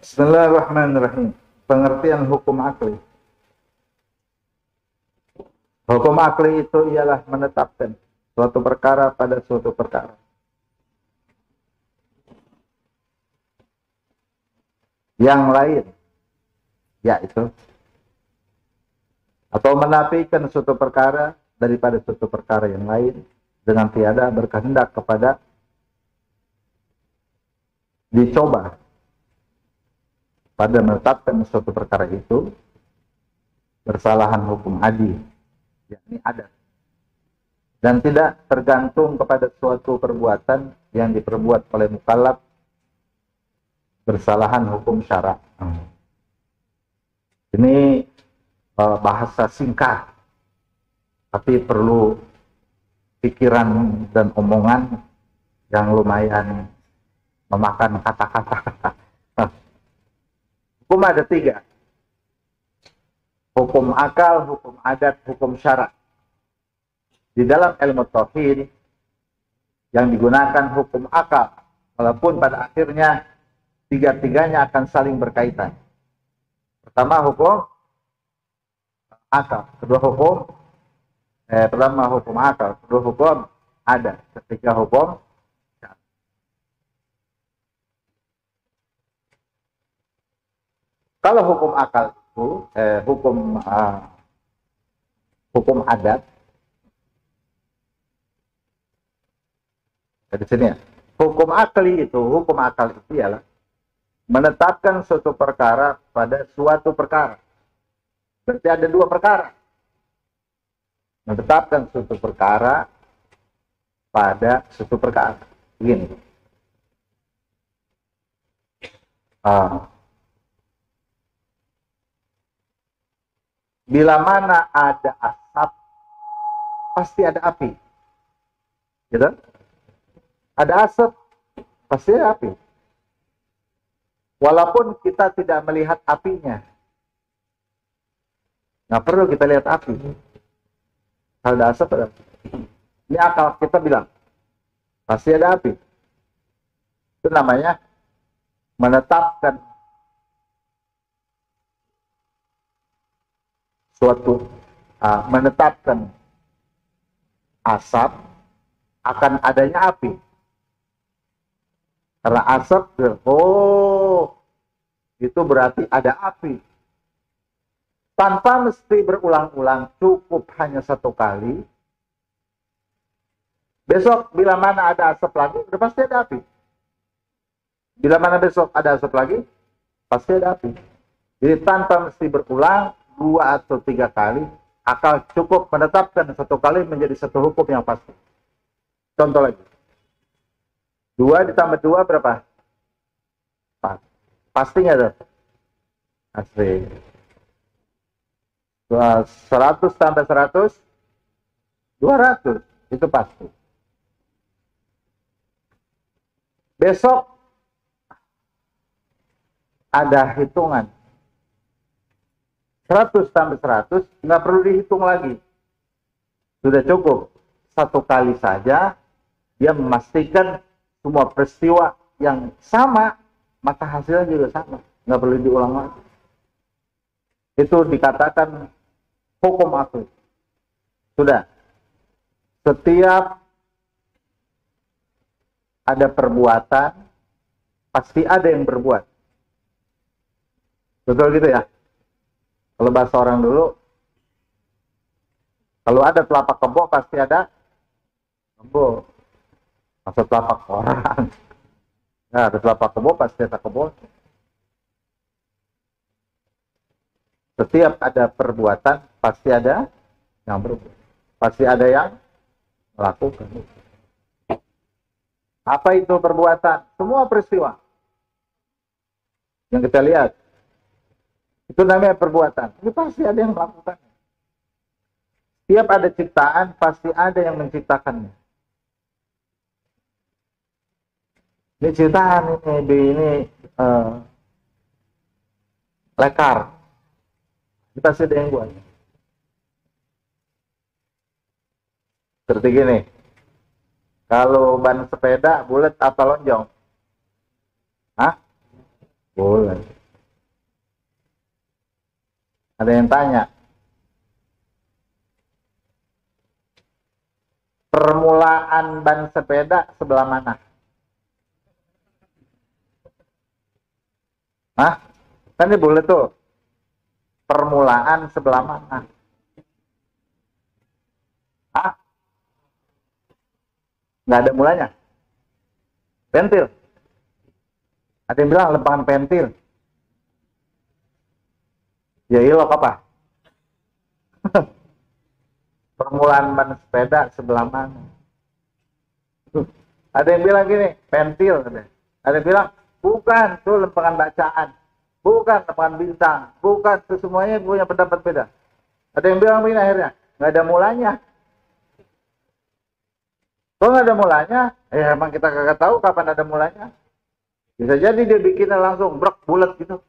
Bismillahirrahmanirrahim. Pengertian hukum akli. Hukum akli itu ialah menetapkan suatu perkara pada suatu perkara. Yang lain, yaitu atau menafikan suatu perkara daripada suatu perkara yang lain dengan tiada berkehendak kepada dicoba pada menetapkan suatu perkara itu bersalahan hukum adil, yakni adat, dan tidak tergantung kepada suatu perbuatan yang diperbuat oleh mukallaf bersalahan hukum syara. Ini bahasa singkat, tapi perlu pikiran dan omongan yang lumayan memakan kata-kata. Hukum ada 3. Hukum akal, hukum adat, hukum syara. Di dalam ilmu tauhid yang digunakan hukum akal, walaupun pada akhirnya 3-tiganya akan saling berkaitan. Pertama hukum akal, pertama hukum akal, kedua hukum adat, ketiga hukum syara. Kalau hukum akal itu hukum adat, di sini ya. Hukum akal itu ialah menetapkan suatu perkara pada suatu perkara. Berarti ada 2 perkara. Menetapkan suatu perkara pada suatu perkara. Begini. Bila mana ada asap, pasti ada api. Gitu? Ada asap, pasti ada api. Walaupun kita tidak melihat apinya. Nggak perlu kita lihat api. Kalau ada asap, ada api. Ini akal kita bilang, pasti ada api. Itu namanya menetapkan menetapkan asap akan adanya api. Karena asap, itu berarti ada api. Tanpa mesti berulang-ulang, cukup hanya 1 kali. Besok bila mana ada asap lagi, udah pasti ada api. Bila mana besok ada asap lagi, pasti ada api. Jadi tanpa mesti berulang 2 atau 3 kali, akal cukup menetapkan 1 kali menjadi 1 hukum yang pasti. Contoh lagi. 2 ditambah 2 berapa? 4. Pasti nggak tuh? Asli. 100 tambah 100, 200. Itu pasti. Besok ada hitungan. 100 tambah 100, nggak perlu dihitung lagi. Sudah cukup. 1 kali saja, dia memastikan semua peristiwa yang sama, maka hasilnya juga sama. Nggak perlu diulang lagi. Itu dikatakan hukum akli. Sudah. Setiap ada perbuatan, pasti ada yang berbuat. Betul gitu ya? Kalau bahasa orang dulu, kalau ada telapak kebo, pasti ada kebo. Maksud telapak orang. Nah, ada telapak kebo, pasti ada kebo. Setiap ada perbuatan, pasti ada yang berbuat. Pasti ada yang melakukan. Apa itu perbuatan? Semua peristiwa yang kita lihat, itu namanya perbuatan. Itu pasti ada yang melakukan. Setiap ada ciptaan, pasti ada yang menciptakannya. Ini ciptaan, ini lekar. Ini pasti ada yang buat. Seperti gini. Kalau ban sepeda bulat apa lonjong? Hah? Boleh. Ada yang tanya. Permulaan ban sepeda sebelah mana? Hah? Kan ini boleh tuh. Permulaan sebelah mana? Hah? Nggak ada mulanya? Pentil? Ada yang bilang lempangan pentil. Ya ilok apa? Permulaan ban sepeda sebelah mana? Ada yang bilang gini, pentil. Ada yang bilang, bukan, tuh lempangan bacaan. Bukan lempangan bintang. Bukan, tuh semuanya punya pendapat beda. Ada yang bilang begini akhirnya, nggak ada mulanya. Kalau nggak ada mulanya, ya emang kita kagak tahu kapan ada mulanya. Bisa jadi dia bikinnya langsung brek bulat gitu.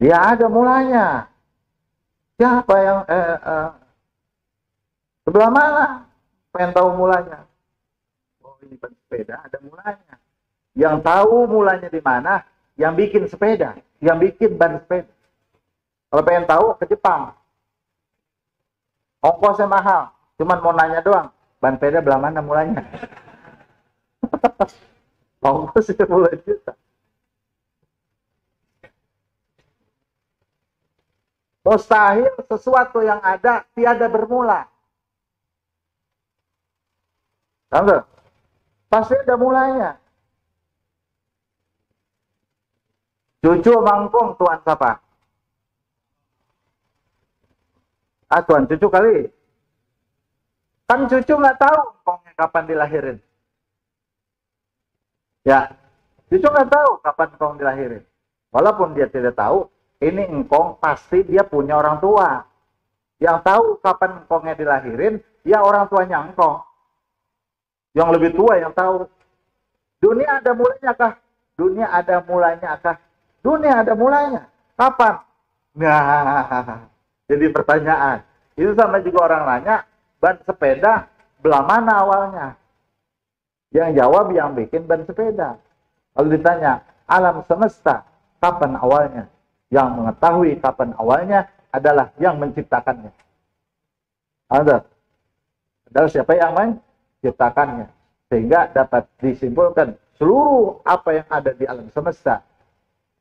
Dia ada mulanya. Siapa yang sebelah mana? Pengen tahu mulanya. Oh, ini ban sepeda ada mulanya. Yang tahu mulanya di mana? Yang bikin sepeda, yang bikin ban sepeda. Kalau pengen tahu ke Jepang. Ongkosnya mahal, cuman mau nanya doang. Ban sepeda belah mana mulanya? Ongkosnya puluhan juta. Mustahil sesuatu yang ada tiada bermula. Tahu? Pasti ada mulanya. Cucu mangkong tuan siapa? Ah, tuan cucu kali. Kan cucu nggak tahu engkongnya kapan dilahirin. Ya, cucu nggak tahu kapan engkong dilahirin. Walaupun dia tidak tahu, ini engkong pasti dia punya orang tua. Yang tahu kapan engkongnya dilahirin, ya orang tuanya engkong. Yang lebih tua yang tahu. Dunia ada mulanya kah? Dunia ada mulanya kah? Dunia ada mulanya. Kapan? Nah, jadi pertanyaan. Itu sama juga orang nanya, ban sepeda belah mana awalnya? Yang jawab yang bikin ban sepeda. Kalau ditanya, alam semesta kapan awalnya? Yang mengetahui kapan awalnya adalah yang menciptakannya. Ada. Adalah siapa yang menciptakannya. Sehingga dapat disimpulkan seluruh apa yang ada di alam semesta,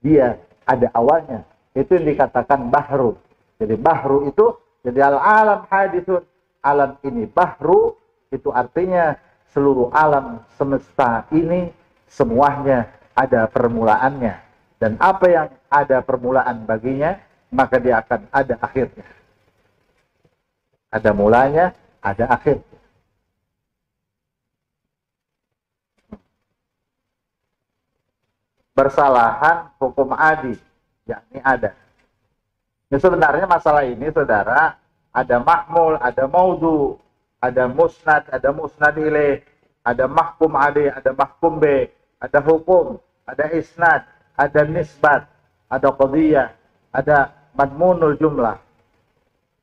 dia ada awalnya. Itu yang dikatakan bahru. Jadi bahru itu, jadi al-alam hadithun. Alam ini bahru, itu artinya seluruh alam semesta ini semuanya ada permulaannya. Dan apa yang ada permulaan baginya, maka dia akan ada akhirnya. Ada mulanya, ada akhirnya. Bersalahan hukum adi, yakni ada. Ini sebenarnya masalah ini, saudara, ada mahmul, ada maudhu, ada musnad ilaih, ada mahkum adi, ada mahkum b, ada hukum, ada isnad, ada nisbat, ada qadiyah, ada madmunul jumlah,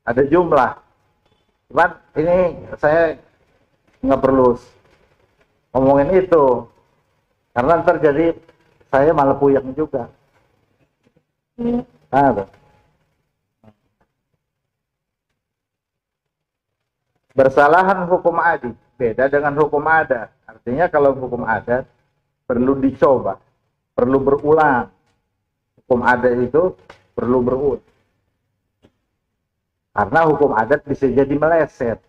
ada jumlah. Cuman ini saya nggak perlu ngomongin itu, karena ntar jadi saya malah puyeng juga. Bersalahan hukum adi, beda dengan hukum adat. Artinya kalau hukum adat perlu dicoba, perlu berulang. Hukum adat itu perlu berulang. Karena hukum adat bisa jadi meleset.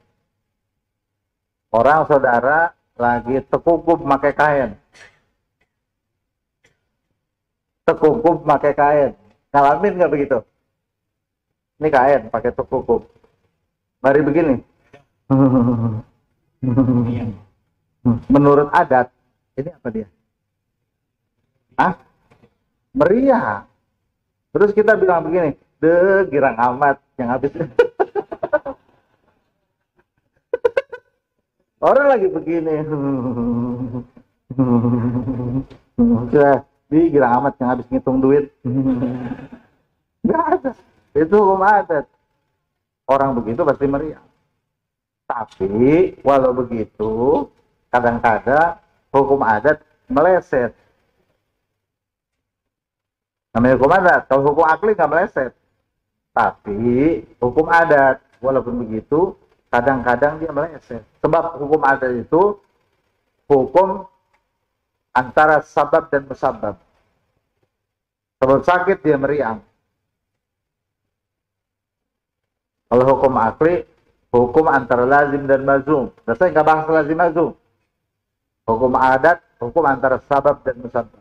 Orang saudara lagi tekukup pakai kain. Tekukup pakai kain. Ngalamin nggak begitu? Ini kain pakai tekukup. Mari begini. Menurut adat, ini apa dia? Hah? Meriah. Terus kita bilang begini, girang amat yang habis. Orang lagi begini. Sudah, girang amat yang habis ngitung duit. Nggak ada. Itu hukum adat. Orang begitu pasti meriah. Tapi walau begitu, kadang-kadang hukum adat meleset. Namanya hukum adat. Kalau hukum akli nggak meleset. Tapi hukum adat, walaupun begitu, kadang-kadang dia meleset. Sebab hukum adat itu hukum antara sabab dan musabab. Sebab sakit dia meriang. Kalau hukum akli, hukum antara lazim dan mazum. Saya nggak bahas lazim mazum. Hukum adat, hukum antara sabab dan musabab.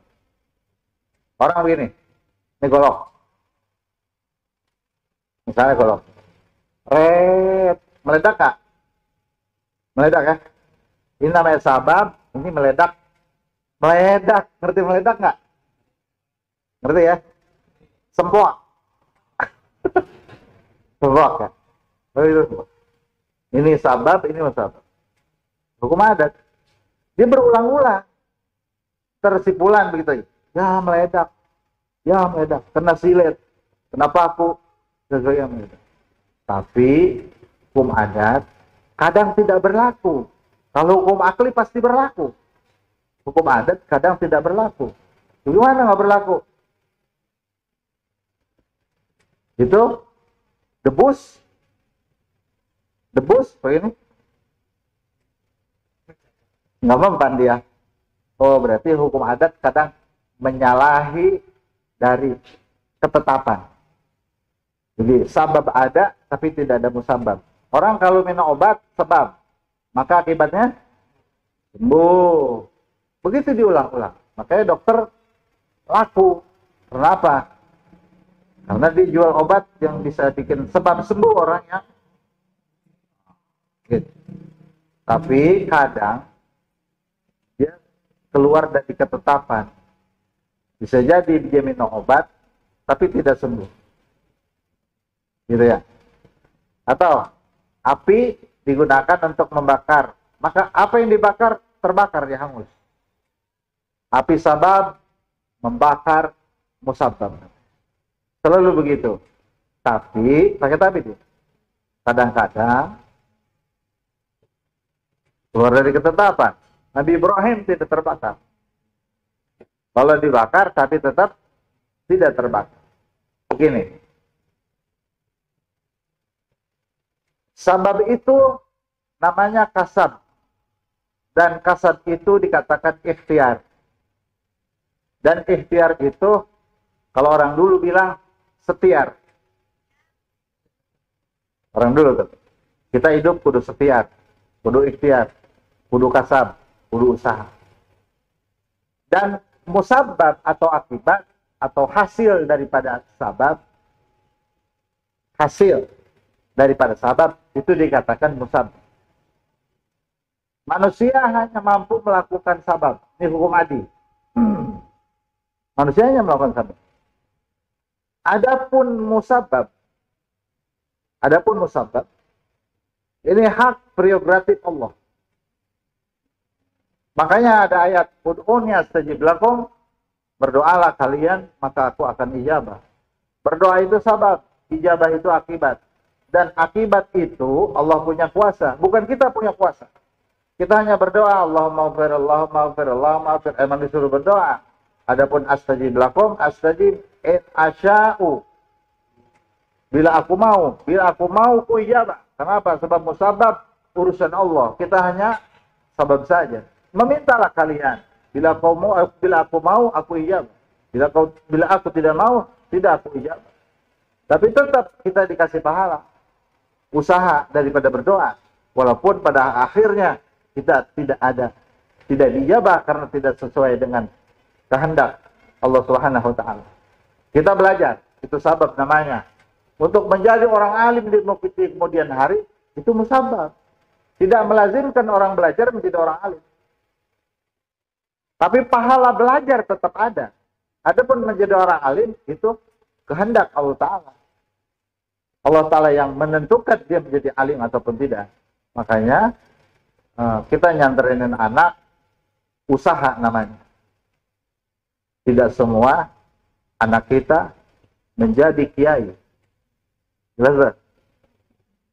Orang begini, ini golok. Misalnya golok. Meledak kak? Meledak ya? Ini namanya sabab, ini meledak. Meledak, ngerti meledak nggak? Ngerti ya? Sempoak. Sempoak ya? Ini sabab, ini musabab. Hukum adat. Dia berulang-ulang. Tersipulan begitu. Ya meledak. Ya meledak. Kena silet. Kena paku. Gagal meledak. Tapi hukum adat kadang tidak berlaku. Kalau hukum akli pasti berlaku. Hukum adat kadang tidak berlaku. Gimana nggak berlaku? Itu debus begini nggak mempan dia. Oh berarti hukum adat kadang menyalahi dari ketetapan. Jadi sabab ada tapi tidak ada musabab. Orang kalau minum obat sebab, maka akibatnya sembuh. Begitu diulang-ulang. Makanya dokter laku. Kenapa? Karena dia jual obat yang bisa bikin sebab sembuh orang yang gitu. Tapi kadang dia keluar dari ketetapan. Bisa jadi dia minum obat tapi tidak sembuh. Gitu ya. Atau api digunakan untuk membakar. Maka apa yang dibakar terbakar dia hangus. Api sabab membakar musabab. Selalu begitu. Tapi pakai tapi dia. Kadang-kadang keluar dari ketetapan. Nabi Ibrahim tidak terbakar. Kalau dibakar tapi tetap tidak terbakar. Begini. Sabab itu namanya kasab. Dan kasab itu dikatakan ikhtiar. Dan ikhtiar itu kalau orang dulu bilang setiar. Orang dulu tuh. Kita hidup kudu setiar, kudu ikhtiar, kudu kasab, kudu usaha. Dan musabab atau akibat atau hasil daripada sabab, hasil daripada sabab itu dikatakan musabab. Manusia hanya mampu melakukan sabab. Ini hukum adi. Manusia hanya melakukan sabab. Adapun musabab, ini hak prerogatif Allah. Makanya ada ayat, ud'uni astajib lakum, berdoalah kalian, maka aku akan ijabah. Berdoa itu sabab, ijabah itu akibat. Dan akibat itu Allah punya kuasa, bukan kita punya kuasa. Kita hanya berdoa, Allahumma ghfir, Allahumma ghfir, Allahumma ghfir. Emang disuruh berdoa. Adapun astajib lakum, astajib in asya'u. Bila aku mau ku ijabah. Kenapa? Sebab musabab urusan Allah. Kita hanya sabab saja. Memintalah kalian. Bila aku mau, aku ijabah. Bila aku tidak mau, tidak aku ijabah. Tapi tetap kita dikasih pahala. Usaha daripada berdoa. Walaupun pada akhirnya kita tidak dijabah karena tidak sesuai dengan kehendak Allah Subhanahu wa taala. Kita belajar, itu sabab namanya. Untuk menjadi orang alim di kemudian hari itu musabab. Tidak melazimkan orang belajar menjadi orang alim. Tapi pahala belajar tetap ada. Adapun menjadi orang alim itu kehendak Allah taala. Allah taala yang menentukan dia menjadi alim ataupun tidak. Makanya kita nyanterin anak usaha namanya. Tidak semua anak kita menjadi kiai. Jelas?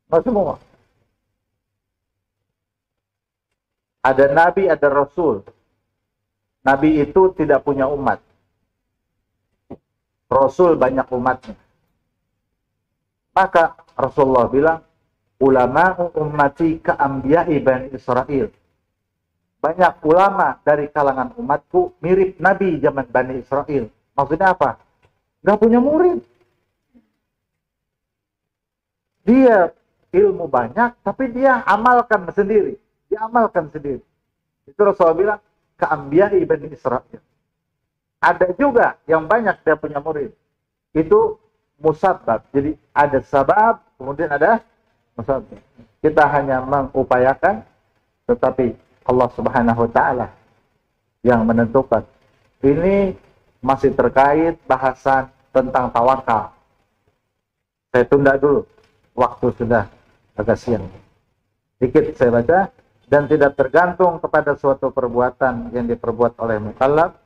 Nggak semua. Ada nabi, ada rasul. Nabi itu tidak punya umat. Rasul banyak umatnya. Maka Rasulullah bilang, ulama'u ummati ka'ambiya'i Bani Israel. Banyak ulama dari kalangan umatku mirip Nabi zaman Bani Israel. Maksudnya apa? Gak punya murid. Dia ilmu banyak, tapi dia amalkan sendiri. Dia amalkan sendiri. Itu Rasulullah bilang, ka'ambiya'i Bani Israel. Ada juga yang banyak dia punya murid. Itu musabab. Jadi ada sabab, kemudian ada musabab. Kita hanya mengupayakan, tetapi Allah Subhanahu wa Ta'ala yang menentukan. Ini masih terkait bahasan tentang tawakal. Saya tunda dulu, waktu sudah agak siang. Dikit saya baca, dan tidak tergantung kepada suatu perbuatan yang diperbuat oleh mukallaf.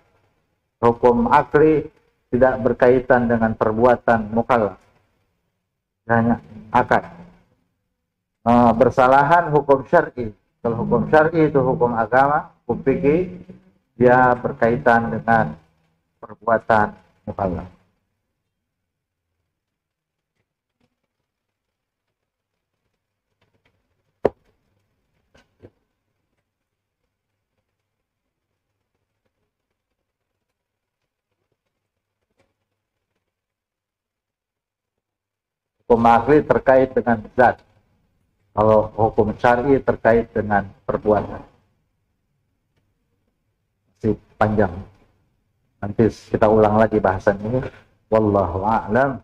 Hukum akli tidak berkaitan dengan perbuatan mukallaf. Hanya akad. Bersalahan hukum syar'i. Kalau hukum syar'i itu hukum agama, hukum fikih, dia berkaitan dengan perbuatan mukallaf. Hukum akli terkait dengan zat. Kalau hukum syar'i terkait dengan perbuatan. Masih panjang. Nanti kita ulang lagi bahasan ini. Wallahu a'lam.